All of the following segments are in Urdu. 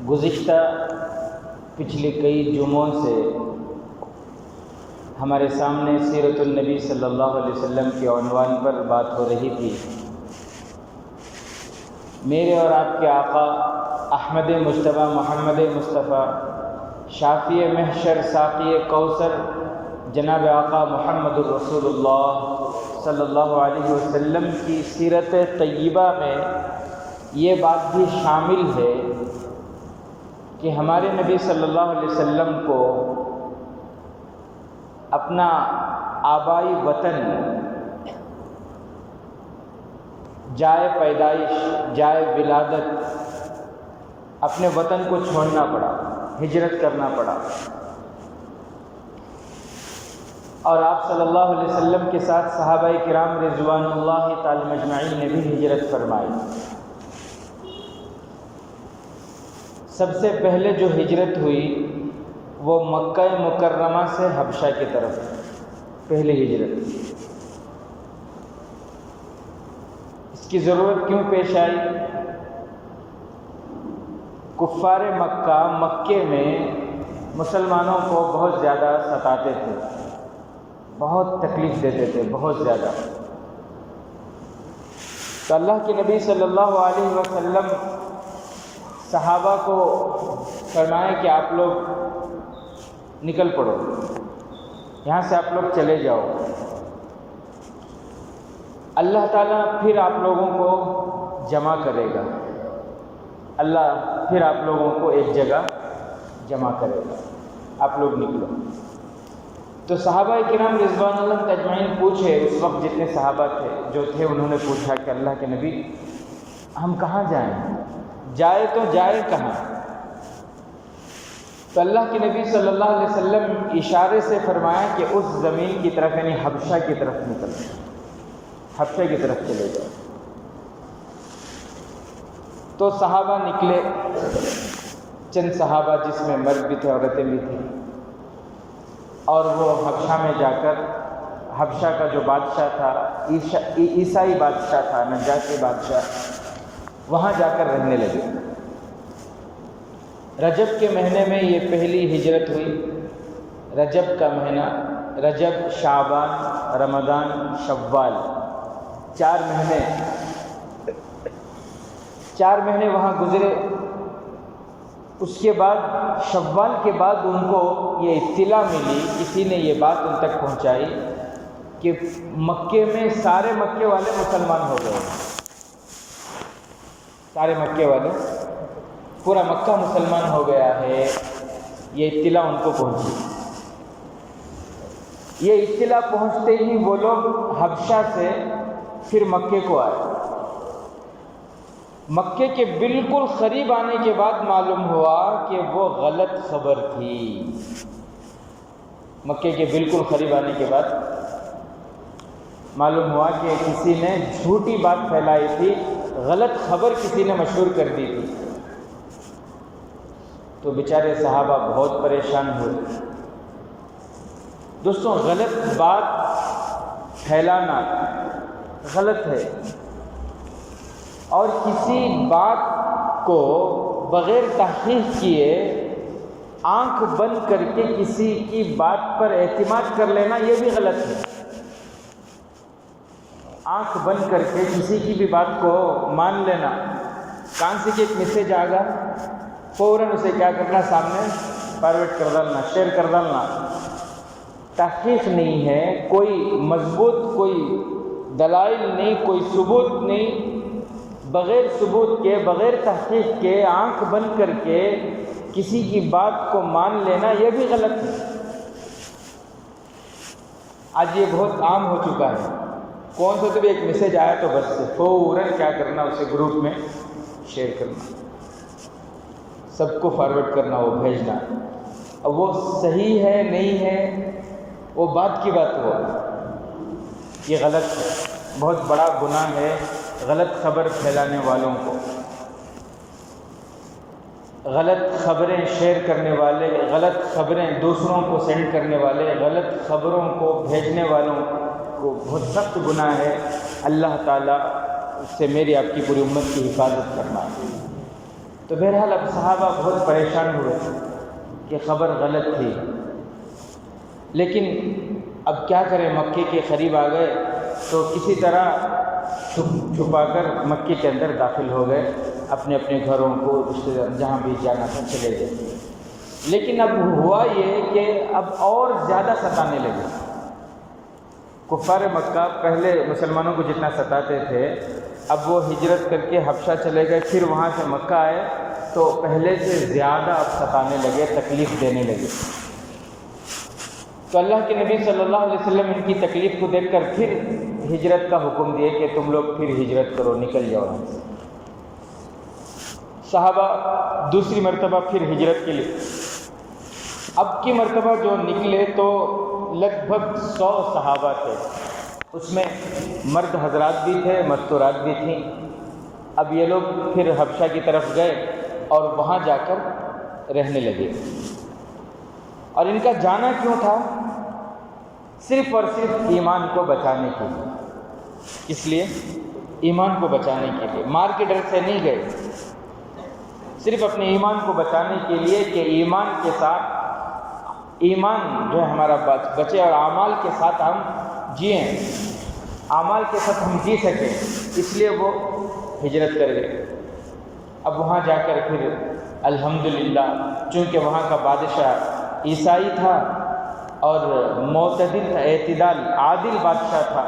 گزشتہ پچھلے کئی جمعوں سے ہمارے سامنے سیرت النبی صلی اللہ علیہ وسلم کے عنوان پر بات ہو رہی تھی۔ میرے اور آپ کے آقا احمد مجتبیٰ محمد مصطفیٰ شافی محشر ساقی کوثر جناب آقا محمد الرسول اللہ صلی اللہ علیہ وسلم کی سیرت طیبہ میں یہ بات بھی شامل ہے کہ ہمارے نبی صلی اللہ علیہ وسلم کو اپنا آبائی وطن، جائے پیدائش، جائے ولادت، اپنے وطن کو چھوڑنا پڑا، ہجرت کرنا پڑا، اور آپ صلی اللہ علیہ وسلم کے ساتھ صحابہ کرام رضوان اللہ تعالی مجمعین نے بھی ہجرت فرمائی۔ سب سے پہلے جو ہجرت ہوئی وہ مکہ مکرمہ سے حبشہ کی طرف، پہلی ہجرت۔ اس کی ضرورت کیوں پیش آئی؟ کفار مکے میں مسلمانوں کو بہت زیادہ ستاتے تھے، بہت تکلیف دیتے تھے، بہت زیادہ۔ تو اللہ کے نبی صلی اللہ علیہ وسلم صحابہ کو فرمائے کہ آپ لوگ نکل پڑو، یہاں سے آپ لوگ چلے جاؤ، اللہ تعالیٰ پھر آپ لوگوں کو جمع کرے گا، اللہ پھر آپ لوگوں کو ایک جگہ جمع کرے گا، آپ لوگ نکلو۔ تو صحابہ کرام رضوان اللہ تجمعین پوچھے، اس وقت جتنے صحابہ تھے انہوں نے پوچھا کہ اللہ کے نبی ہم کہاں جائیں، جائے تو جائے کہاں؟ تو اللہ کے نبی صلی اللہ علیہ وسلم اشارے سے فرمایا کہ اس زمین کی طرف، یعنی حبشہ کی طرف نکل، حبشہ کی طرف چلے جائے۔ تو صحابہ نکلے، چند صحابہ جس میں مرد بھی تھے، عورتیں بھی تھیں، اور وہ حبشہ میں جا کر، حبشہ کا جو بادشاہ تھا عیسائی بادشاہ تھا، نجاشی بادشاہ، وہاں جا کر رہنے لگے۔ رجب کے مہینے میں یہ پہلی ہجرت ہوئی۔ رجب کا مہینہ، رجب، شعبان، رمضان، شوال، 4 مہینے وہاں گزرے۔ اس کے بعد شوال کے بعد ان کو یہ اطلاع ملی، کسی نے یہ بات ان تک پہنچائی کہ مکے میں سارے مکے والے مسلمان ہو گئے، سارے مکے والے، پورا مکہ مسلمان ہو گیا ہے۔ یہ اطلاع ان کو پہنچی۔ یہ اطلاع پہنچتے ہی وہ لوگ حبشہ سے پھر مکے کو آئے۔ مکے کے بالکل قریب آنے کے بعد معلوم ہوا کہ وہ غلط خبر تھی۔ مکے کے بالکل قریب آنے کے بعد معلوم ہوا کہ کسی نے جھوٹی بات پھیلائی تھی، غلط خبر کسی نے مشہور کر دی تھی۔ تو بیچارے صحابہ بہت پریشان ہوئے۔ دوستوں، غلط بات پھیلانا غلط ہے، اور کسی بات کو بغیر تحقیق کیے آنکھ بند کر کے کسی کی بات پر اعتماد کر لینا یہ بھی غلط ہے۔ آنکھ بند کر کے کسی کی بھی بات کو مان لینا، کان سے کہ ایک میسیج آ گیا، فوراً اسے کیا کرنا، سامنے فارورڈ کر ڈالنا، شیئر کر ڈالنا۔ تحقیق نہیں ہے، کوئی مضبوط، کوئی دلائل نہیں، کوئی ثبوت نہیں، بغیر ثبوت کے، بغیر تحقیق کے آنکھ بند کر کے کسی کی بات کو مان لینا یہ بھی غلط ہے۔ آج یہ بہت عام ہو چکا ہے، کون سا تو بھی ایک میسیج آیا تو بس فوراً کیا کرنا، اسے گروپ میں شیئر کرنا، سب کو فارورڈ کرنا، وہ بھیجنا۔ اب وہ صحیح ہے نہیں ہے وہ بات کی بات ہو، یہ غلط ہے، بہت بڑا گناہ ہے غلط خبر پھیلانے والوں کو، غلط خبریں شیئر کرنے والے، غلط خبریں دوسروں کو سینڈ کرنے والے، غلط خبروں کو بھیجنے والوں کو بہت سخت گناہ ہے۔ اللہ تعالیٰ اس سے میری آپ کی پوری امت کی حفاظت کرنا ہے۔ تو بہرحال اب صحابہ بہت پریشان ہوئے کہ خبر غلط تھی، لیکن اب کیا کریں، مکے کے قریب آ گئے تو کسی طرح چھپا کر مکے کے اندر داخل ہو گئے، اپنے اپنے گھروں کو رشتے دار جہاں بھی جانا تھا چلے گئے۔ لیکن اب ہوا یہ کہ اب اور زیادہ ستانے لگے۔ کفار مکہ پہلے مسلمانوں کو جتنا ستاتے تھے، اب وہ ہجرت کر کے حبشہ چلے گئے، پھر وہاں سے مکہ آئے تو پہلے سے زیادہ اب ستانے لگے، تکلیف دینے لگے۔ تو اللہ کے نبی صلی اللہ علیہ وسلم ان کی تکلیف کو دیکھ کر پھر ہجرت کا حکم دیے کہ تم لوگ پھر ہجرت کرو، نکل جاؤ۔ صحابہ دوسری مرتبہ پھر ہجرت کے لیے، اب کی مرتبہ جو نکلے تو لگ بھگ 100 صحابہ تھے، اس میں مرد حضرات بھی تھے، مستورات بھی تھیں۔ اب یہ لوگ پھر حبشہ کی طرف گئے اور وہاں جا کر رہنے لگے۔ اور ان کا جانا کیوں تھا؟ صرف اور صرف ایمان کو بچانے کے لیے۔ اس لیے ایمان کو بچانے کے لیے، مار کے ڈر سے نہیں گئے، صرف اپنے ایمان کو بچانے کے لیے کہ ایمان کے ساتھ، ایمان جو ہے ہمارا بچے اور اعمال کے ساتھ ہم جئیں، اعمال کے ساتھ ہم جی سکیں، اس لیے وہ ہجرت کر گئے۔ اب وہاں جا کر پھر الحمدللہ، چونکہ وہاں کا بادشاہ عیسائی تھا اور معتدل تھا، اعتدال عادل بادشاہ تھا،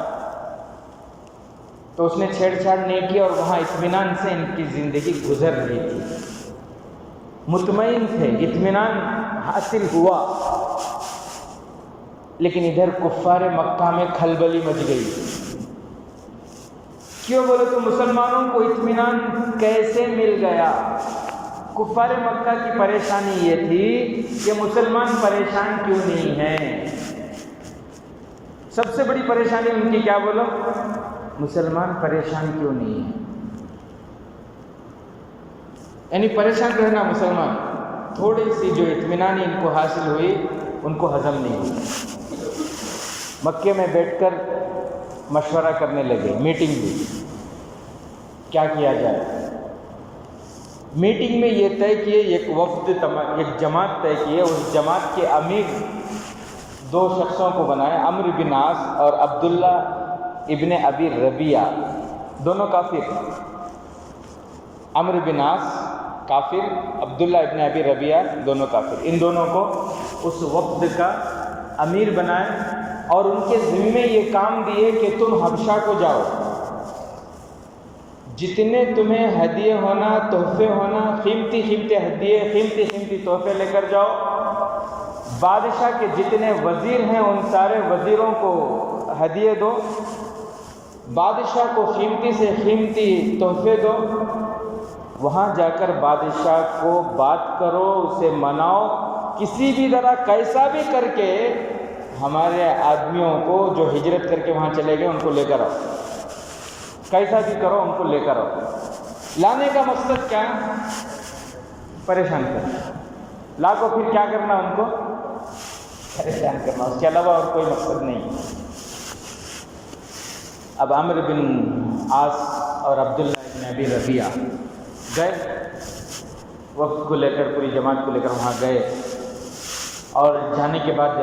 تو اس نے چھیڑ چھاڑ نہیں کی اور وہاں اطمینان سے ان کی زندگی گزر رہی تھی، مطمئن تھے، اطمینان حاصل ہوا۔ لیکن ادھر کفار مکہ میں کھلبلی مچ گئی۔ کیوں بولے تو مسلمانوں کو اطمینان کیسے مل گیا؟ کفار مکہ کی پریشانی یہ تھی کہ مسلمان پریشان کیوں نہیں ہیں۔ سب سے بڑی پریشانی ان کی کیا بولو؟ مسلمان پریشان کیوں نہیں ہیں، یعنی پریشان رہنا مسلمان۔ تھوڑی سی جو اطمینان ان کو حاصل ہوئی ان کو ہضم نہیں ہوئی۔ مکے میں بیٹھ کر مشورہ کرنے لگے، میٹنگ بھی کیا کیا جائے۔ میٹنگ میں یہ طے کیے، ایک وفد، ایک جماعت طے کیے، اس جماعت کے امیر 2 شخصوں کو بنائے، عمرو بن عاص اور عبداللہ ابن ابی ربیعہ، دونوں کافر۔ عمرو بن عاص کافر، عبداللہ ابن ابی ربیعہ دونوں کافر۔ ان دونوں کو اس وفد کا امیر بنائے اور ان کے ذمے یہ کام دیے کہ تم حبشہ کو جاؤ، جتنے تمہیں ہدیے ہونا، تحفے ہونا، قیمتی قیمتی ہدیے، قیمتی قیمتی تحفے لے کر جاؤ۔ بادشاہ کے جتنے وزیر ہیں ان سارے وزیروں کو ہدیے دو، بادشاہ کو قیمتی سے قیمتی تحفے دو۔ وہاں جا کر بادشاہ کو بات کرو، اسے مناؤ، کسی بھی طرح کیسا بھی کر کے ہمارے آدمیوں کو جو ہجرت کر کے وہاں چلے گئے ان کو لے کر آؤ، کیسا بھی کرو ان کو لے کر آؤ۔ لانے کا مقصد کیا ہے؟ پریشان کرنا۔ لا کو پھر کیا کرنا؟ ان کو پریشان کرنا، اس کے علاوہ اور کوئی مقصد نہیں۔ اب عمرو بن عاص اور عبداللہ بن ابی ربیعہ گئے، وفد کو لے کر، پوری جماعت کو لے کر وہاں گئے، اور جانے کے بعد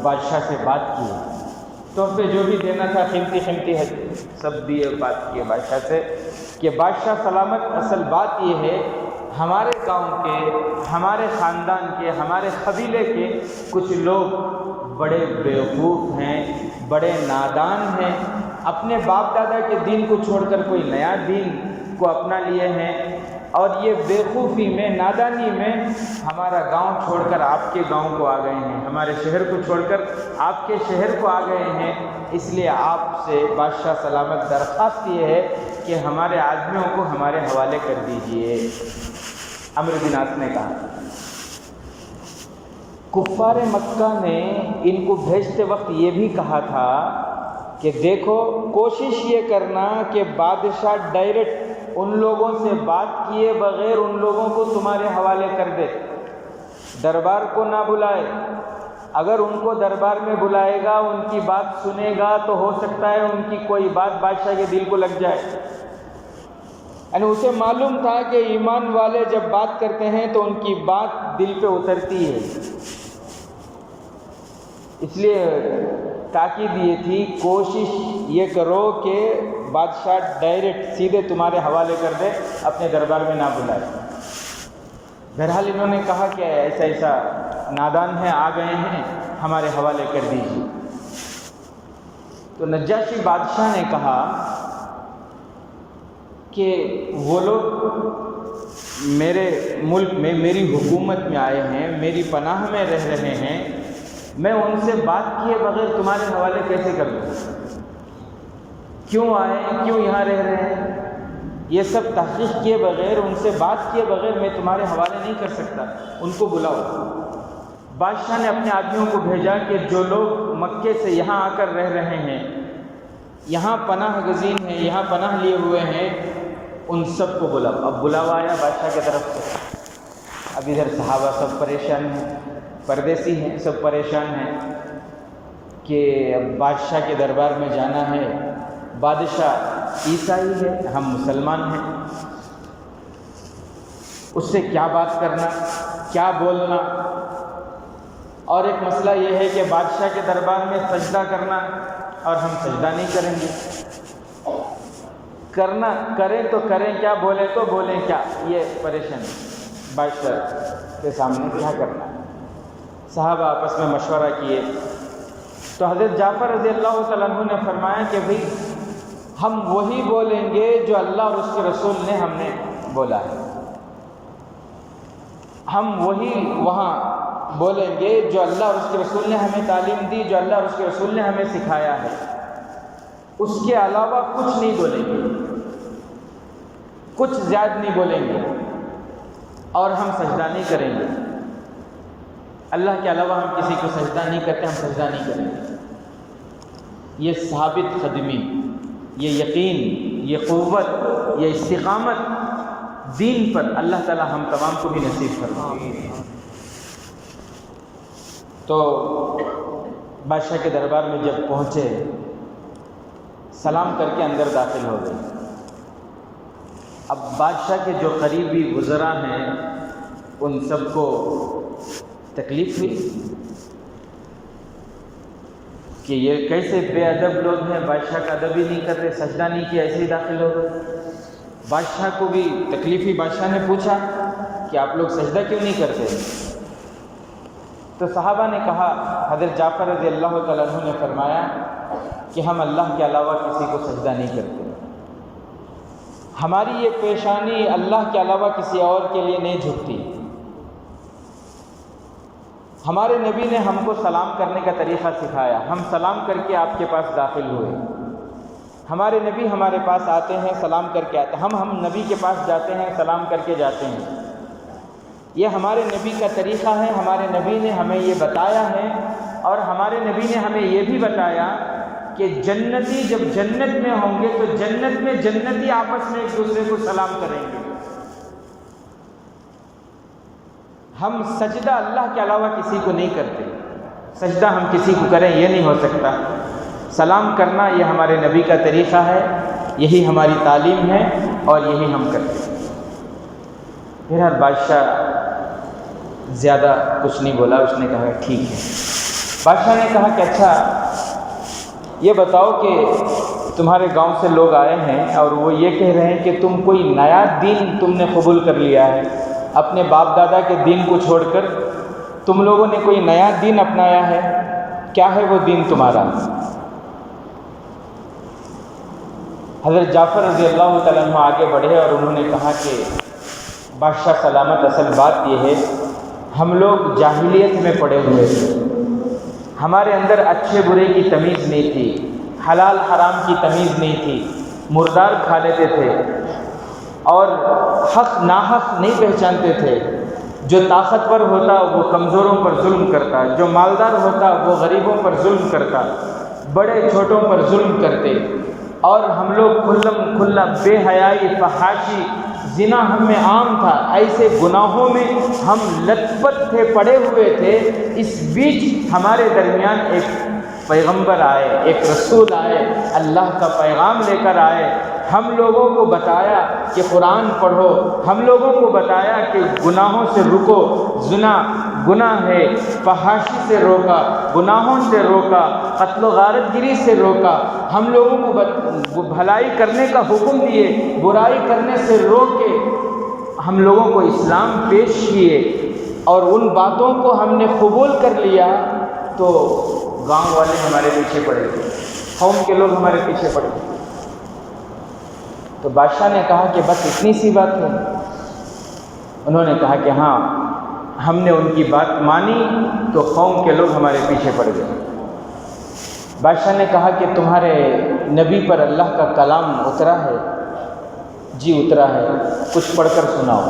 بادشاہ سے بات کی، تحفے جو بھی دینا تھا قیمتی قیمتی سب دیے، بات کیے بادشاہ سے کہ بادشاہ سلامت، اصل بات یہ ہے ہمارے گاؤں کے، ہمارے خاندان کے، ہمارے قبیلے کے کچھ لوگ بڑے بیوقوف ہیں، بڑے نادان ہیں، اپنے باپ دادا کے دین کو چھوڑ کر کوئی نیا دین کو اپنا لیے ہیں، اور یہ بیوقوفی میں، نادانی میں ہمارا گاؤں چھوڑ کر آپ کے گاؤں کو آ گئے ہیں، ہمارے شہر کو چھوڑ کر آپ کے شہر کو آ گئے ہیں۔ اس لیے آپ سے بادشاہ سلامت درخواست یہ ہے کہ ہمارے آدمیوں کو ہمارے حوالے کر دیجئے۔ عمرو بن عاص نے کہا۔ کفار مکہ نے ان کو بھیجتے وقت یہ بھی کہا تھا کہ دیکھو، کوشش یہ کرنا کہ بادشاہ ڈائریکٹ ان لوگوں سے بات کیے بغیر ان لوگوں کو تمہارے حوالے کر دے، دربار کو نہ بلائے۔ اگر ان کو دربار میں بلائے گا، ان کی بات سنے گا، تو ہو سکتا ہے ان کی کوئی بات بادشاہ کے دل کو لگ جائے۔ یعنی اسے معلوم تھا کہ ایمان والے جب بات کرتے ہیں تو ان کی بات دل پہ اترتی ہے، اس لیے تاکید یہ تھی کوشش یہ کرو کہ بادشاہ ڈائریکٹ سیدھے تمہارے حوالے کر دے، اپنے دربار میں نہ بلائے۔ بہرحال انہوں نے کہا کہ ایسا ایسا نادان ہے، آ گئے ہیں، ہمارے حوالے کر دیجیے۔ تو نجاشی بادشاہ نے کہا کہ وہ لوگ میرے ملک میں میری حکومت میں آئے ہیں، میری پناہ میں رہ رہے ہیں، میں ان سے بات کیے بغیر تمہارے حوالے کیسے کر دوں؟ کیوں آئے ہیں، کیوں یہاں رہ رہے ہیں، یہ سب تحقیق کیے بغیر، ان سے بات کیے بغیر میں تمہارے حوالے نہیں کر سکتا، ان کو بلاؤ۔ بادشاہ نے اپنے آدمیوں کو بھیجا کہ جو لوگ مکے سے یہاں آ کر رہ رہے ہیں، یہاں پناہ گزین ہیں، یہاں پناہ لیے ہوئے ہیں، ان سب کو بلاؤ۔ اب بلاوا آیا بادشاہ کی طرف سے۔ اب ادھر صحابہ سب پریشان ہیں، پردیسی ہیں، سب پریشان ہیں کہ اب بادشاہ کے دربار میں جانا ہے، بادشاہ عیسائی ہے، ہم مسلمان ہیں، اس سے کیا بات کرنا، کیا بولنا۔ اور ایک مسئلہ یہ ہے کہ بادشاہ کے دربار میں سجدہ کرنا، اور ہم سجدہ نہیں کریں گے، کرنا کریں تو کریں کیا، بولیں تو بولیں کیا، یہ پریشان بادشاہ کے سامنے کیا کرنا۔ صحابہ آپس میں مشورہ کیے تو حضرت جعفر رضی اللہ تعالیٰ عنہ نے فرمایا کہ بھئی ہم وہی بولیں گے جو اللہ اور اس کے رسول نے ہم نے بولا ہے، ہم وہی وہاں بولیں گے جو اللہ اور اس کے رسول نے ہمیں تعلیم دی، جو اللہ اور اس کے رسول نے ہمیں سکھایا ہے، اس کے علاوہ کچھ نہیں بولیں گے، کچھ زیادہ نہیں بولیں گے، اور ہم سجدہ نہیں کریں گے۔ اللہ کے علاوہ ہم کسی کو سجدہ نہیں کرتے، ہم سجدہ نہیں کریں گے۔ یہ ثابت قدمی، یہ یقین، یہ قوت، یہ استقامت دین پر اللہ تعالی ہم تمام کو بھی نصیب فرمائے۔ تو بادشاہ کے دربار میں جب پہنچے، سلام کر کے اندر داخل ہو گئے۔ اب بادشاہ کے جو قریبی وزراء ہیں ان سب کو تکلیف ہوئی کہ یہ کیسے بے ادب لوگ ہیں، بادشاہ کا ادب ہی نہیں کر رہے، سجدہ نہیں کیا، ایسے ہی داخل ہو گئے۔ بادشاہ کو بھی تکلیف ہوئی، بادشاہ نے پوچھا کہ آپ لوگ سجدہ کیوں نہیں کرتے؟ تو صحابہ نے کہا، حضرت جعفر رضی اللہ تعالیٰ عنہ نے فرمایا کہ ہم اللہ کے علاوہ کسی کو سجدہ نہیں کرتے، ہماری یہ پیشانی اللہ کے علاوہ کسی اور کے لیے نہیں جھکتی۔ ہمارے نبی نے ہم کو سلام کرنے کا طریقہ سکھایا، ہم سلام کر کے آپ کے پاس داخل ہوئے، ہمارے نبی ہمارے پاس آتے ہیں سلام کر کے آتے ہیں، ہم نبی کے پاس جاتے ہیں سلام کر کے جاتے ہیں، یہ ہمارے نبی کا طریقہ ہے، ہمارے نبی نے ہمیں یہ بتایا ہے، اور ہمارے نبی نے ہمیں یہ بھی بتایا کہ جنتی جب جنت میں ہوں گے تو جنت میں جنتی آپس میں ایک دوسرے کو سلام کریں گے۔ ہم سجدہ اللہ کے علاوہ کسی کو نہیں کرتے، سجدہ ہم کسی کو کریں یہ نہیں ہو سکتا، سلام کرنا یہ ہمارے نبی کا طریقہ ہے، یہی ہماری تعلیم ہے، اور یہی ہم کرتے ہیں۔ بہرحال بادشاہ زیادہ کچھ نہیں بولا، اس نے کہا ٹھیک ہے۔ بادشاہ نے کہا کہ اچھا یہ بتاؤ کہ تمہارے گاؤں سے لوگ آئے ہیں اور وہ یہ کہہ رہے ہیں کہ تم کوئی نیا دین تم نے قبول کر لیا ہے، اپنے باپ دادا کے دین کو چھوڑ کر تم لوگوں نے کوئی نیا دین اپنایا ہے، کیا ہے وہ دین تمہارا؟ حضرت جعفر رضی اللہ تعالیٰ عنہ آگے بڑھے اور انہوں نے کہا کہ بادشاہ سلامت، اصل بات یہ ہے ہم لوگ جاہلیت میں پڑے ہوئے تھے، ہمارے اندر اچھے برے کی تمیز نہیں تھی، حلال حرام کی تمیز نہیں تھی، مردار کھا لیتے تھے اور حق ناحق نہیں پہچانتے تھے، جو طاقتور ہوتا وہ کمزوروں پر ظلم کرتا، جو مالدار ہوتا وہ غریبوں پر ظلم کرتا، بڑے چھوٹوں پر ظلم کرتے، اور ہم لوگ کھلا بے حیائی، فحاشی، زنا ہم میں عام تھا، ایسے گناہوں میں ہم لت پت تھے، پڑے ہوئے تھے۔ اس بیچ ہمارے درمیان ایک پیغمبر آئے، ایک رسول آئے، اللہ کا پیغام لے کر آئے، ہم لوگوں کو بتایا کہ قرآن پڑھو، ہم لوگوں کو بتایا کہ گناہوں سے رکو، زنا گناہ ہے، فحاشی سے روکا، گناہوں سے روکا، قتل و غارت گری سے روکا، ہم لوگوں کو بھلائی کرنے کا حکم دیے، برائی کرنے سے روکے، ہم لوگوں کو اسلام پیش کیے، اور ان باتوں کو ہم نے قبول کر لیا تو گاؤں والے ہمارے پیچھے پڑے گئے، قوم کے لوگ ہمارے پیچھے پڑے گئے۔ تو بادشاہ نے کہا کہ بس اتنی سی بات ہے؟ انہوں نے کہا کہ ہاں، ہم نے ان کی بات مانی تو قوم کے لوگ ہمارے پیچھے پڑ گئے۔ بادشاہ نے کہا کہ تمہارے نبی پر اللہ کا کلام اترا ہے؟ جی اترا ہے، کچھ پڑھ کر سناؤ۔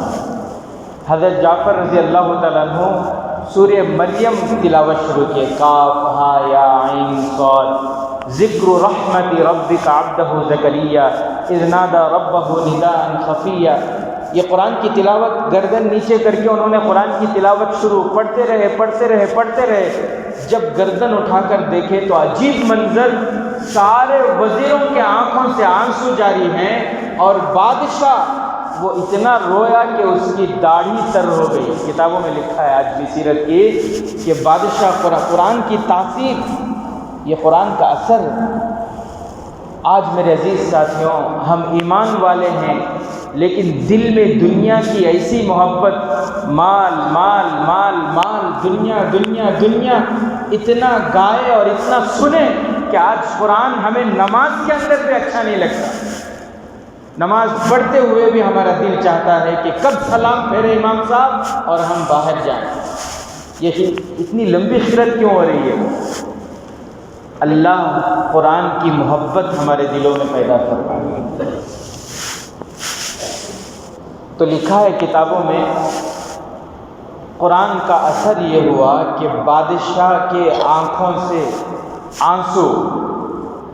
حضرت جعفر رضی اللہ تعالیٰ عنہ سورہ مریم تلاوت شروع کیے، کاف ہا یا عین صاد، ذکر رحمت ربک عبدہ زکریا اذ نادى ربہ نداء خفیا۔ یہ قرآن کی تلاوت گردن نیچے کر کے انہوں نے قرآن کی تلاوت شروع، پڑھتے رہے۔ جب گردن اٹھا کر دیکھے تو عجیب منظر، سارے وزیروں کے آنکھوں سے آنسو جاری ہیں، اور بادشاہ وہ اتنا رویا کہ اس کی داڑھی تر ہو گئی۔ کتابوں میں لکھا ہے آج بھی سیرت کی کہ بادشاہ قرآن کی تاثیر، یہ قرآن کا اثر۔ آج میرے عزیز ساتھیوں، ہم ایمان والے ہیں لیکن دل میں دنیا کی ایسی محبت، مال مال مال مال، دنیا دنیا دنیا، اتنا گائے اور اتنا سنے کہ آج قرآن ہمیں نماز کے اندر بھی اچھا نہیں لگتا۔ نماز پڑھتے ہوئے بھی ہمارا دل چاہتا ہے کہ کب سلام پھیرے امام صاحب اور ہم باہر جائیں۔ یہ اتنی لمبی خیرت کیوں ہو رہی ہے؟ اللہ قرآن کی محبت ہمارے دلوں میں پیدا فرمائے۔ تو لکھا ہے کتابوں میں، قرآن کا اثر یہ ہوا کہ بادشاہ کے آنکھوں سے آنسو،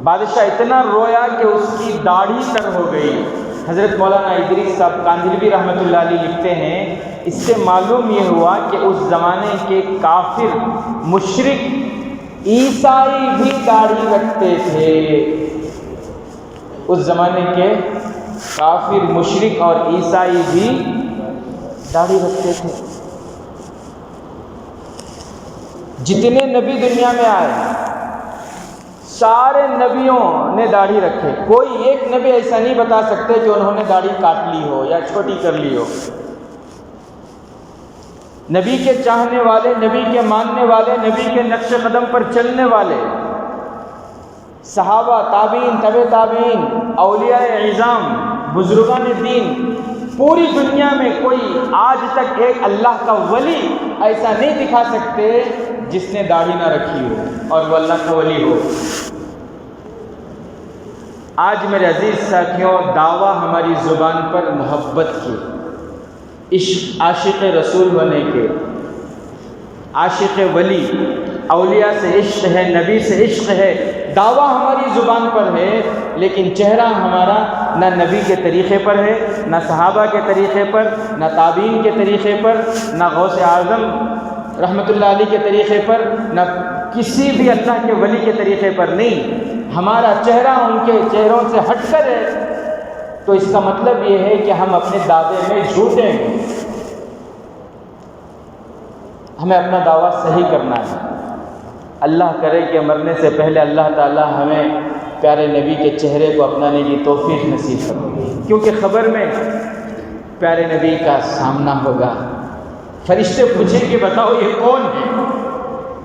بادشاہ اتنا رویا کہ اس کی داڑھی تر ہو گئی۔ حضرت مولانا ادریس صاحب کاندھلوی رحمۃ اللہ علیہ لکھتے ہیں، اس سے معلوم یہ ہوا کہ اس زمانے کے کافر مشرک عیسائی بھی داڑھی رکھتے تھے۔ اس زمانے کے کافر مشرک اور عیسائی بھی داڑھی رکھتے تھے۔ جتنے نبی دنیا میں آئے سارے نبیوں نے داڑھی رکھے، کوئی ایک نبی ایسا نہیں بتا سکتے کہ انہوں نے داڑھی کاٹ لی ہو یا چھوٹی کر لی ہو۔ نبی کے چاہنے والے، نبی کے ماننے والے، نبی کے نقش قدم پر چلنے والے صحابہ، تابعین، تبع تابعین، اولیاء اعظام، بزرگان دین، پوری دنیا میں کوئی آج تک ایک اللہ کا ولی ایسا نہیں دکھا سکتے جس نے داڑھی نہ رکھی ہو اور وہ اللہ کا ولی ہو۔ آج میرے عزیز ساتھیوں، دعویٰ ہماری زبان پر محبت کی، عشق، عاشق رسول ہونے کے، عاشق ولی، اولیاء سے عشق ہے، نبی سے عشق ہے، دعویٰ ہماری زبان پر ہے، لیکن چہرہ ہمارا نہ نبی کے طریقے پر ہے، نہ صحابہ کے طریقے پر، نہ تابعین کے طریقے پر، نہ غوث اعظم رحمۃ اللہ علیہ کے طریقے پر، نہ کسی بھی اللہ کے ولی کے طریقے پر نہیں۔ ہمارا چہرہ ان کے چہروں سے ہٹ کر ہے، تو اس کا مطلب یہ ہے کہ ہم اپنے دعوے میں جھوٹے ہیں۔ ہمیں اپنا دعویٰ صحیح کرنا ہے۔ اللہ کرے کہ مرنے سے پہلے اللہ تعالی ہمیں پیارے نبی کے چہرے کو اپنانے کی توفیق نصیب فرمائے، کیونکہ خبر میں پیارے نبی کا سامنا ہوگا۔ فرشتے پوچھیں کہ بتاؤ یہ کون ہے؟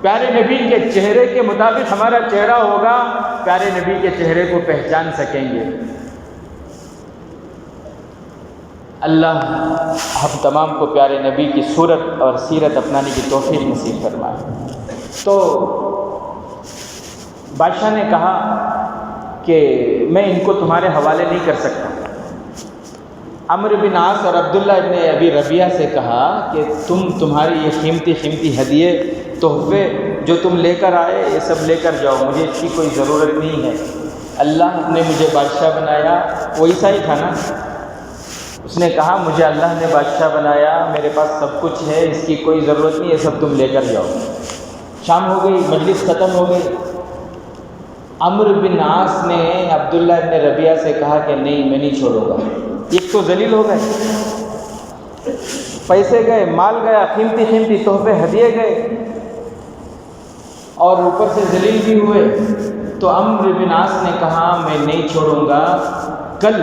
پیارے نبی کے چہرے کے مطابق ہمارا چہرہ ہوگا، پیارے نبی کے چہرے کو پہچان سکیں گے۔ اللہ ہم تمام کو پیارے نبی کی صورت اور سیرت اپنانے کی توفیق نصیب فرمائے۔ تو بادشاہ نے کہا کہ میں ان کو تمہارے حوالے نہیں کر سکتا۔ عمرو بن عاص اور عبداللہ ابن ابی ربیعہ سے کہا کہ تمہاری یہ قیمتی ہدیے، تحفے جو تم لے کر آئے، یہ سب لے کر جاؤ، مجھے اس کی کوئی ضرورت نہیں ہے۔ اللہ نے مجھے بادشاہ بنایا، وہ عیسائی تھا نا، اس نے کہا مجھے اللہ نے بادشاہ بنایا، میرے پاس سب کچھ ہے، اس کی کوئی ضرورت نہیں، یہ سب تم لے کر جاؤ۔ شام ہو گئی، مجلس ختم ہو گئی، عمرو بن عاص نے عبداللہ ابن ربیعہ سے کہا کہ نہیں، میں نہیں چھوڑوں گا۔ ایک تو ذلیل ہو گئے، پیسے گئے، مال گیا، قیمتی تحفے ہدیے گئے، اور اوپر سے ذلیل بھی ہوئے۔ تو عمرو بن عاص نے کہا میں نہیں چھوڑوں گا، کل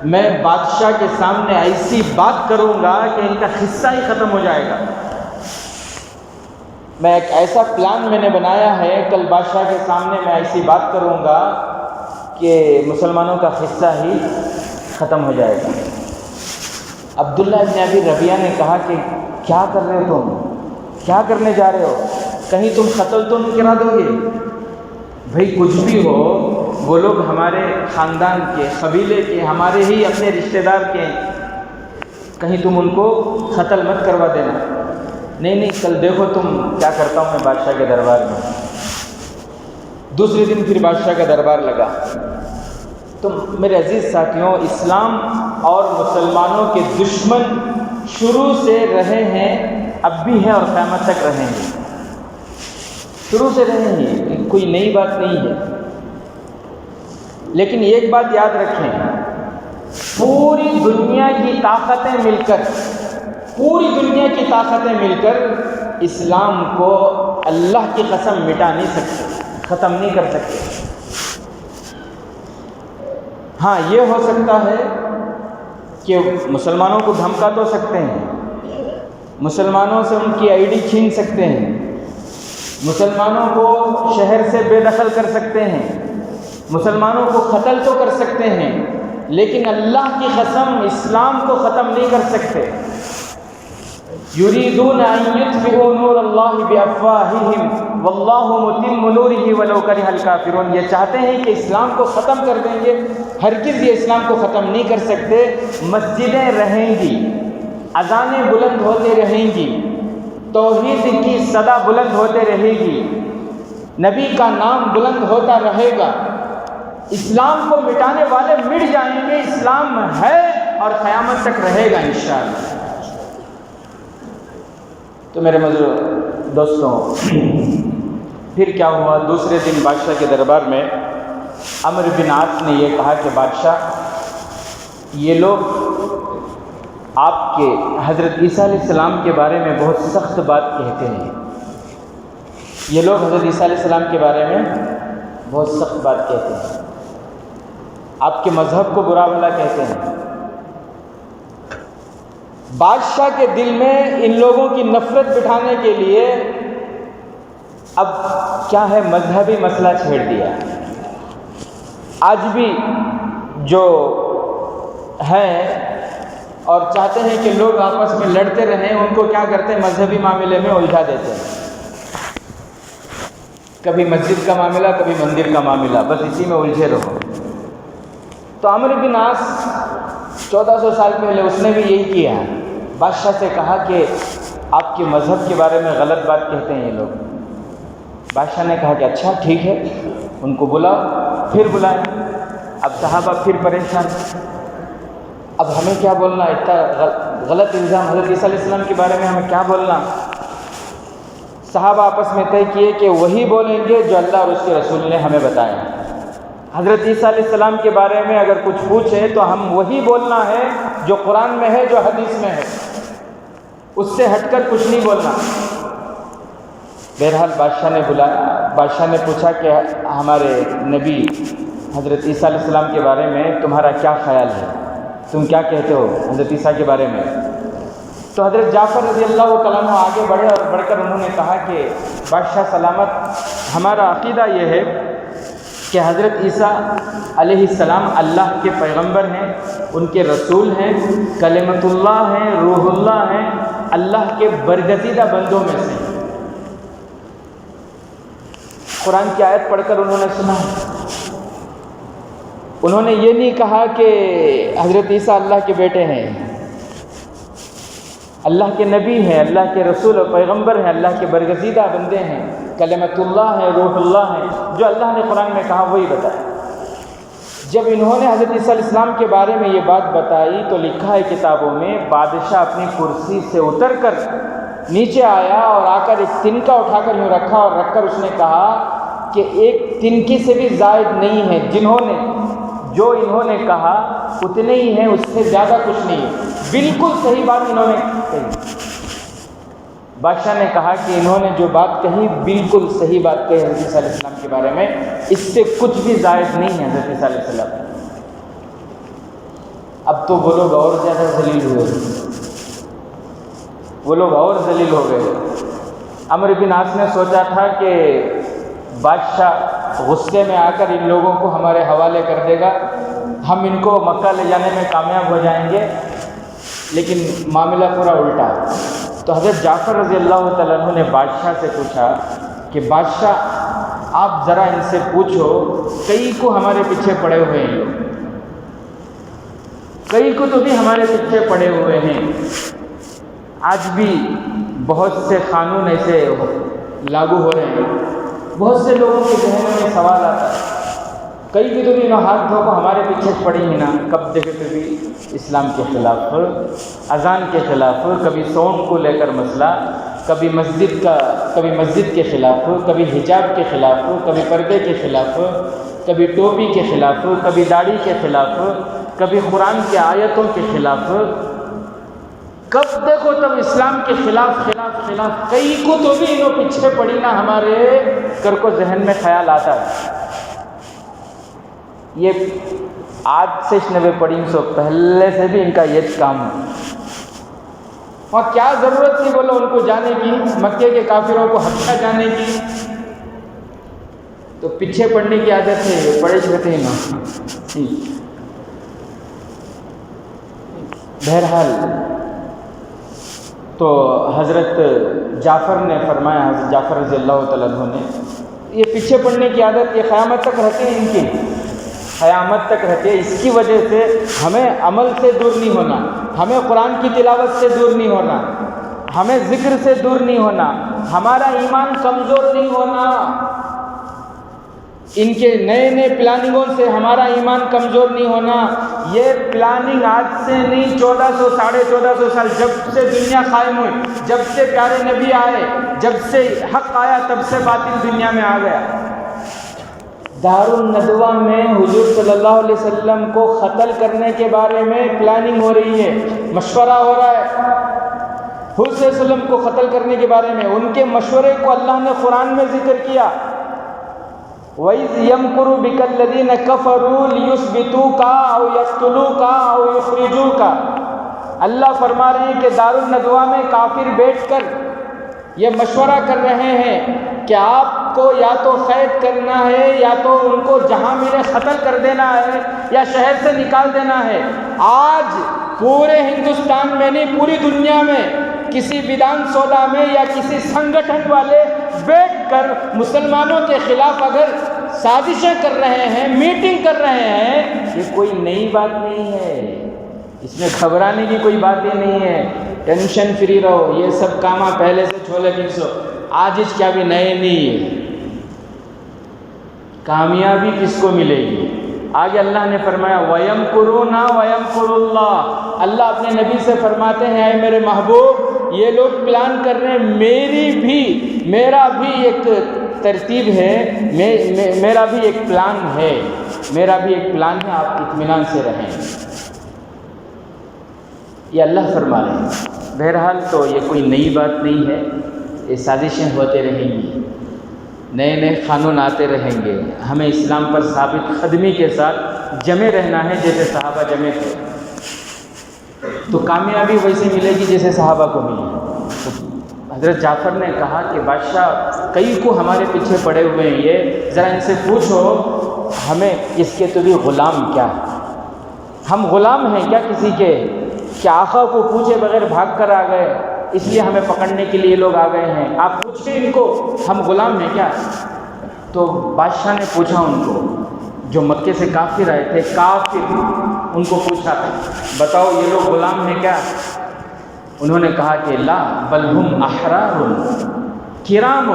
میں بادشاہ کے سامنے ایسی بات کروں گا کہ ان کا حصہ ہی ختم ہو جائے گا۔ میں ایک ایسا پلان میں نے بنایا ہے، کل بادشاہ کے سامنے میں ایسی بات کروں گا کہ مسلمانوں کا حصہ ہی ختم ہو جائے گا۔ عبداللہ ابن ابی ربیعہ نے کہا کہ کیا کر رہے ہو تم، کیا کرنے جا رہے ہو، کہیں تم قتل تو نہیں کرا دو گے؟ بھائی کچھ بھی ہو، وہ لوگ ہمارے خاندان کے، قبیلے کے، ہمارے ہی اپنے رشتہ دار کے، کہیں تم ان کو قتل مت کروا دینا۔ نہیں، کل دیکھو تم کیا کرتا ہوں میں بادشاہ کے دربار میں۔ دوسرے دن پھر بادشاہ کا دربار لگا۔ تو میرے عزیز ساتھیوں، اسلام اور مسلمانوں کے دشمن شروع سے رہے ہیں، اب بھی ہیں اور قیامت تک رہیں گے، شروع سے رہیں گے، کوئی نئی بات نہیں ہے۔ لیکن ایک بات یاد رکھیں، پوری دنیا کی طاقتیں مل کر، پوری دنیا کی طاقتیں مل کر اسلام کو اللہ کی قسم مٹا نہیں سکتے، ختم نہیں کر سکتے۔ ہاں یہ ہو سکتا ہے کہ مسلمانوں کو دھمکا تو سکتے ہیں، مسلمانوں سے ان کی آئی ڈی چھین سکتے ہیں، مسلمانوں کو شہر سے بے دخل کر سکتے ہیں، مسلمانوں کو قتل تو کر سکتے ہیں، لیکن اللہ کی قسم اسلام کو ختم نہیں کر سکتے۔ یریدون ان یطفئوا نور اللہ بافواہہم واللہ متم نورہ ولو کرہ الکافرون، یہ چاہتے ہیں کہ اسلام کو ختم کر دیں گے، ہرگز یہ اسلام کو ختم نہیں کر سکتے۔ مسجدیں رہیں گی، اذانیں بلند ہوتے رہیں گی، توحید کی صدا بلند ہوتے رہے گی، نبی کا نام بلند ہوتا رہے گا، اسلام کو مٹانے والے مٹ جائیں گے، اسلام ہے اور قیامت تک رہے گا انشاءاللہ۔ تو میرے معزز دوستوں، پھر کیا ہوا؟ دوسرے دن بادشاہ کے دربار میں عمرو بن عاص نے یہ کہا کہ بادشاہ، یہ لوگ آپ کے حضرت عیسیٰ علیہ السلام کے بارے میں بہت سخت بات کہتے ہیں، یہ لوگ حضرت عیسیٰ علیہ السلام کے بارے میں بہت سخت بات کہتے ہیں، آپ کے مذہب کو برا بھلا کہتے ہیں۔ بادشاہ کے دل میں ان لوگوں کی نفرت بٹھانے کے لیے اب کیا ہے، مذہبی مسئلہ چھیڑ دیا۔ آج بھی جو ہیں اور چاہتے ہیں کہ لوگ آپس میں لڑتے رہیں، ان کو کیا کرتے ہیں، مذہبی معاملے میں الجھا دیتے ہیں، کبھی مسجد کا معاملہ، کبھی مندر کا معاملہ، بس اسی میں الجھے رہو۔ تو عمرو بن عاص 1400 سال پہلے اس نے بھی یہی کیا، بادشاہ سے کہا کہ آپ کے مذہب کے بارے میں غلط بات کہتے ہیں یہ لوگ۔ بادشاہ نے کہا کہ اچھا ٹھیک ہے، ان کو بلاؤ۔ پھر بلائے، اب صحابہ پھر پریشان، اب ہمیں کیا بولنا، اتنا غلط الزام حضرت عیسیٰ علیہ السلام کے بارے میں ہمیں کیا بولنا؟ صحابہ آپس میں طے کیے کہ وہی بولیں گے جو اللہ اور اس کے رسول نے ہمیں بتایا۔ حضرت عیسیٰ علیہ السلام کے بارے میں اگر کچھ پوچھے تو ہم وہی بولنا ہے جو قرآن میں ہے، جو حدیث میں ہے، اس سے ہٹ کر کچھ نہیں بولنا۔ بہرحال بادشاہ نے بلایا، بادشاہ نے پوچھا کہ ہمارے نبی حضرت عیسیٰ علیہ السلام کے بارے میں تمہارا کیا خیال ہے، تم کیا کہتے ہو حضرت عیسیٰ کے بارے میں؟ تو حضرت جعفر رضی اللہ تعالیٰ عنہ آگے بڑھے اور بڑھ کر انہوں نے کہا کہ بادشاہ سلامت، ہمارا عقیدہ یہ ہے کہ حضرت عیسیٰ علیہ السلام اللہ کے پیغمبر ہیں، ان کے رسول ہیں، کلمۃ اللہ ہیں، روح اللہ ہیں، اللہ کے برگزیدہ بندوں میں سے۔ قرآن کی آیت پڑھ کر انہوں نے سنا، انہوں نے یہ نہیں کہا کہ حضرت عیسیٰ اللہ کے بیٹے ہیں، اللہ کے نبی ہیں، اللہ کے رسول اور پیغمبر ہیں، اللہ کے برگزیدہ بندے ہیں، کلمۃ اللہ ہے، روح اللہ ہے، جو اللہ نے قرآن میں کہا وہی بتایا۔ جب انہوں نے حضرت عیسیٰ علیہ السلام کے بارے میں یہ بات بتائی تو لکھا ہے کتابوں میں، بادشاہ اپنی کرسی سے اتر کر نیچے آیا اور آ کر ایک تنکا اٹھا کر یوں رکھا اور رکھ کر اس نے کہا کہ ایک تنکی سے بھی زائد نہیں ہے، جو انہوں نے کہا اتنے ہی ہیں، اس سے زیادہ کچھ نہیں ہے، بالکل صحیح بات انہوں نے کہی۔ بادشاہ نے کہا کہ انہوں نے جو بات کہی بالکل صحیح بات کہی حضرت عیسیٰ علیہ السلام کے بارے میں، اس سے کچھ بھی زائد نہیں ہے حضرت عیسیٰ علیہ السلام۔ اب تو وہ لوگ اور زیادہ ذلیل ہوئے، وہ لوگ اور ذلیل ہو گئے۔ عمرو بن عاص نے سوچا تھا کہ بادشاہ غصے میں آ کر ان لوگوں کو ہمارے حوالے کر دے گا، ہم ان کو مکہ لے جانے میں کامیاب ہو جائیں گے، لیکن معاملہ پورا الٹا۔ تو حضرت جعفر رضی اللہ تعالیٰ عنہ نے بادشاہ سے پوچھا کہ بادشاہ آپ ذرا ان سے پوچھو، کئی کو ہمارے پیچھے پڑے ہوئے ہیں لوگ، کئی کو تو بھی ہمارے پیچھے پڑے ہوئے ہیں، آج بھی بہت سے قانون ایسے لاگو ہو رہے ہیں، بہت سے لوگوں کے ذہن میں سوال آتا ہے، کئی بھی تو بھی ہاتھ دھو کو ہمارے پیچھے پڑی ہیں نا، کب دیکھے تو بھی اسلام کے خلاف، اذان کے خلاف، کبھی سونٹ کو لے کر مسئلہ، کبھی مسجد کے خلاف، کبھی حجاب کے خلاف، کبھی پردے کے خلاف، کبھی ٹوپی کے خلاف، کبھی داڑھی کے خلاف، کبھی قرآن کی آیتوں کے خلاف، کب دیکھو تب اسلام کے خلاف، کئی کو تو بھی انہوں پیچھے پڑی نا ہمارے کر کو ذہن میں خیال آتا ہے۔ یہ آج سے 90 پہلے سے بھی ان کا یہ کام ہے، اور کیا ضرورت تھی بولو ان کو جانے کی، مکے کے کافروں کو حقہ جانے کی، تو پیچھے پڑنے کی عادت ہے، پڑے چھوٹے نا۔ بہرحال تو حضرت جعفر نے فرمایا، حضرت جعفر رضی اللہ تعالیٰ عنہ نے، یہ پیچھے پڑنے کی عادت یہ قیامت تک رہتے ہیں، ان کی قیامت تک رہتے ہیں۔ اس کی وجہ سے ہمیں عمل سے دور نہیں ہونا، ہمیں قرآن کی تلاوت سے دور نہیں ہونا، ہمیں ذکر سے دور نہیں ہونا، ہمارا ایمان کمزور نہیں ہونا، ان کے نئے پلاننگوں سے ہمارا ایمان کمزور نہیں ہونا۔ یہ پلاننگ آج سے نہیں، 1400 ساڑھے 1400 سال جب سے دنیا قائم ہوئی، جب سے پیارے نبی آئے، جب سے حق آیا، تب سے باطل دنیا میں آ گیا۔ دار الندوہ میں حضور صلی اللہ علیہ وسلم کو قتل کرنے کے بارے میں پلاننگ ہو رہی ہے، مشورہ ہو رہا ہے حضور صلی اللہ علیہ وسلم کو قتل کرنے کے بارے میں۔ ان کے مشورے کو اللہ نے قرآن میں ذکر کیا، وَإِذْ يَمْكُرُ بِكَ الَّذِينَ كَفَرُوا لِيُثْبِتُوكَ أَوْ يَقْتُلُوكَ أَوْ يُخْرِجُوكَ۔ اللہ فرما رہے ہیں کہ دار الندوہ میں کافر بیٹھ کر یہ مشورہ کر رہے ہیں کہ آپ کو یا تو قید کرنا ہے، یا تو ان کو جہاں ملے قتل کر دینا ہے، یا شہر سے نکال دینا ہے۔ آج پورے ہندوستان میں نہیں، پوری دنیا میں کسی ویدھان سودا میں یا کسی سنگٹھن والے بیٹھ کر مسلمانوں کے خلاف اگر سازشیں کر رہے ہیں، میٹنگ کر رہے ہیں، یہ کوئی نئی بات نہیں ہے، اس میں گھبرانے کی کوئی بات ہی نہیں ہے۔ ٹینشن فری رہو، یہ سب کاما پہلے سے چھولے پیسو، آج اس کیا بھی نئے نہیں ہے۔ کامیابی کس کو ملے گی؟ آگے اللہ نے فرمایا وَيَمْكُرُونَ وَيَمْكُرُ اللَّهُ، اللہ اپنے نبی سے فرماتے ہیں، اے میرے محبوب یہ لوگ پلان کر رہے ہیں، میرا بھی ایک ترتیب ہے، میرا بھی ایک پلان ہے، آپ اطمینان سے رہیں۔ یہ اللہ فرما رہے ہیں۔ بہرحال تو یہ کوئی نئی بات نہیں ہے، یہ سازشیں ہوتے رہیں گی، نئے قانون آتے رہیں گے، ہمیں اسلام پر ثابت قدمی کے ساتھ جمے رہنا ہے، جیسے صحابہ جمے تھے، تو کامیابی ویسے ملے گی جیسے صحابہ کو ملی۔ تو حضرت جعفر نے کہا کہ بادشاہ کئی کو ہمارے پیچھے پڑے ہوئے ہیں، یہ ذرا ان سے پوچھو ہمیں اس کے تو بھی غلام کیا ہے، ہم غلام ہیں کیا کسی کے، کہ آقا کو پوچھے بغیر بھاگ کر آ گئے، اس لیے ہمیں پکڑنے کے لیے لوگ آ گئے ہیں، آپ پوچھیں ان کو ہم غلام ہیں کیا؟ تو بادشاہ نے پوچھا ان کو، جو مکے سے کافر آئے تھے، ان کو پوچھا، بتاؤ یہ لوگ غلام ہیں کیا؟ انہوں نے کہا کہ لا بل ہم احرار کرام،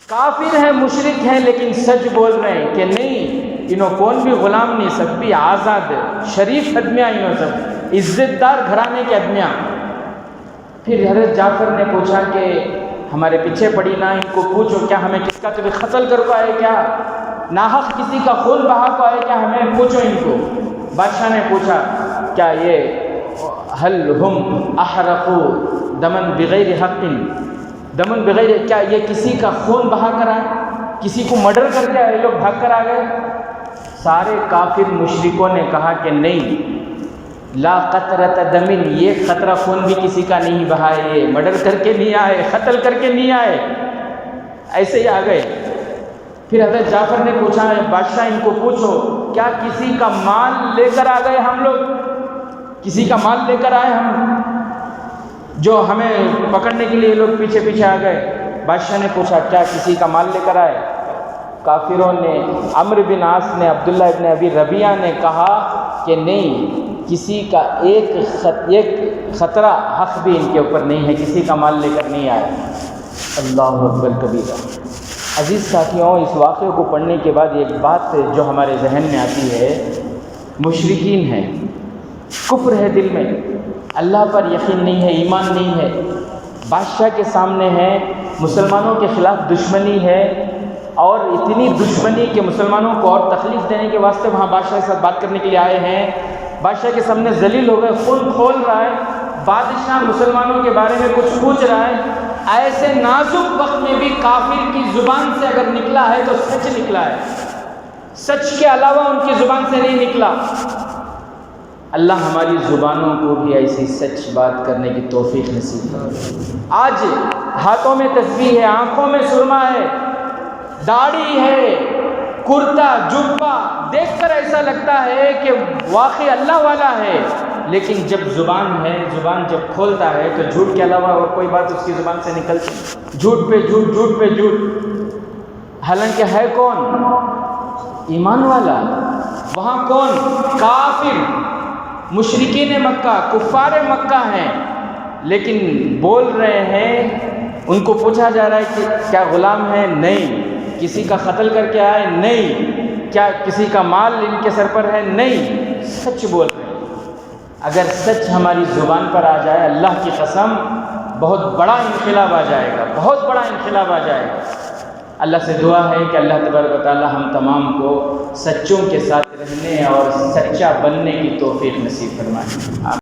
کافر ہیں، مشرک ہیں، لیکن سچ بول رہے ہیں کہ نہیں، انہوں کون بھی غلام نہیں، سب بھی آزاد شریف آدمیاں، انہوں سب عزت دار گھرانے کے آدمیاں۔ پھر حضرت جعفر نے پوچھا کہ ہمارے پیچھے پڑی نہ، ان کو پوچھو کیا ہمیں کس کا کبھی قتل کر کو آئے کیا، ناحق کسی کا خون بہا کو آئے کیا، ہمیں پوچھو ان کو۔ بادشاہ نے پوچھا کیا یہ حل ہم احرقوا دمن بغیر حق، دمن بغیر، کیا یہ کسی کا خون بہا کر آئے، کسی کو مرڈر کر کے آئے، لوگ بھاگ کر آ گئے؟ سارے کافر مشرکوں نے کہا کہ نہیں، لا قطرۃ دم، یہ قطرہ خون بھی کسی کا نہیں بہائے، یہ مرڈر کر کے نہیں آئے، قتل کر کے نہیں آئے، ایسے ہی آ گئے۔ پھر حضرت جعفر نے پوچھا بادشاہ ان کو پوچھو کیا کسی کا مال لے کر آ گئے ہم لوگ، کسی کا مال لے کر آئے ہم، جو ہمیں پکڑنے کے لیے لوگ پیچھے پیچھے آ گئے؟ بادشاہ نے پوچھا کیا کسی کا مال لے کر آئے؟ کافروں نے، عمرو بن عاص نے، عبداللہ ابن ابی ربیعہ نے کہا کہ نہیں، کسی کا ایک خطرہ حق بھی ان کے اوپر نہیں ہے، کسی کا مال لے کر نہیں آئے۔ اللہ اکبر کبیرہ۔ عزیز ساتھیوں، اس واقعے کو پڑھنے کے بعد ایک بات جو ہمارے ذہن میں آتی ہے، مشرکین ہیں، کفر ہے دل میں، اللہ پر یقین نہیں ہے، ایمان نہیں ہے، بادشاہ کے سامنے ہے، مسلمانوں کے خلاف دشمنی ہے، اور اتنی دشمنی کہ مسلمانوں کو اور تکلیف دینے کے واسطے وہاں بادشاہ کے ساتھ بات کرنے کے لیے آئے ہیں، بادشاہ کے سامنے ذلیل ہو گئے، خون کھول رہا ہے، بادشاہ مسلمانوں کے بارے میں کچھ پوچھ رہا ہے، ایسے نازک وقت میں بھی کافر کی زبان سے اگر نکلا ہے تو سچ نکلا ہے، سچ کے علاوہ ان کی زبان سے نہیں نکلا۔ اللہ ہماری زبانوں کو بھی ایسی سچ بات کرنے کی توفیق نصیب کرے۔ آج ہاتھوں میں تسبیح ہے، آنکھوں میں سرما ہے، داڑھی ہے، کرتا جبہ، دیکھ کر ایسا لگتا ہے کہ واقعی اللہ والا ہے، لیکن جب زبان ہے، زبان جب کھولتا ہے تو جھوٹ کے علاوہ اور کوئی بات اس کی زبان سے نکلتی، جھوٹ پہ جھوٹ، جھوٹ پہ جھوٹ۔ حالانکہ ہے کون؟ ایمان والا۔ وہاں کون؟ کافر، مشرکین مکہ، کفار مکہ ہیں، لیکن بول رہے ہیں، ان کو پوچھا جا رہا ہے کہ کیا غلام ہے؟ نہیں۔ کسی کا قتل کر کے آئے؟ نہیں۔ کیا کسی کا مال ان کے سر پر ہے؟ نہیں۔ سچ بول رہے ہیں۔ اگر سچ ہماری زبان پر آ جائے، اللہ کی قسم، بہت بڑا انقلاب آ جائے گا، بہت بڑا انقلاب آ جائے گا۔ اللہ سے دعا ہے کہ اللہ تبارک و تعالی ہم تمام کو سچوں کے ساتھ رہنے اور سچا بننے کی توفیق نصیب فرمائے۔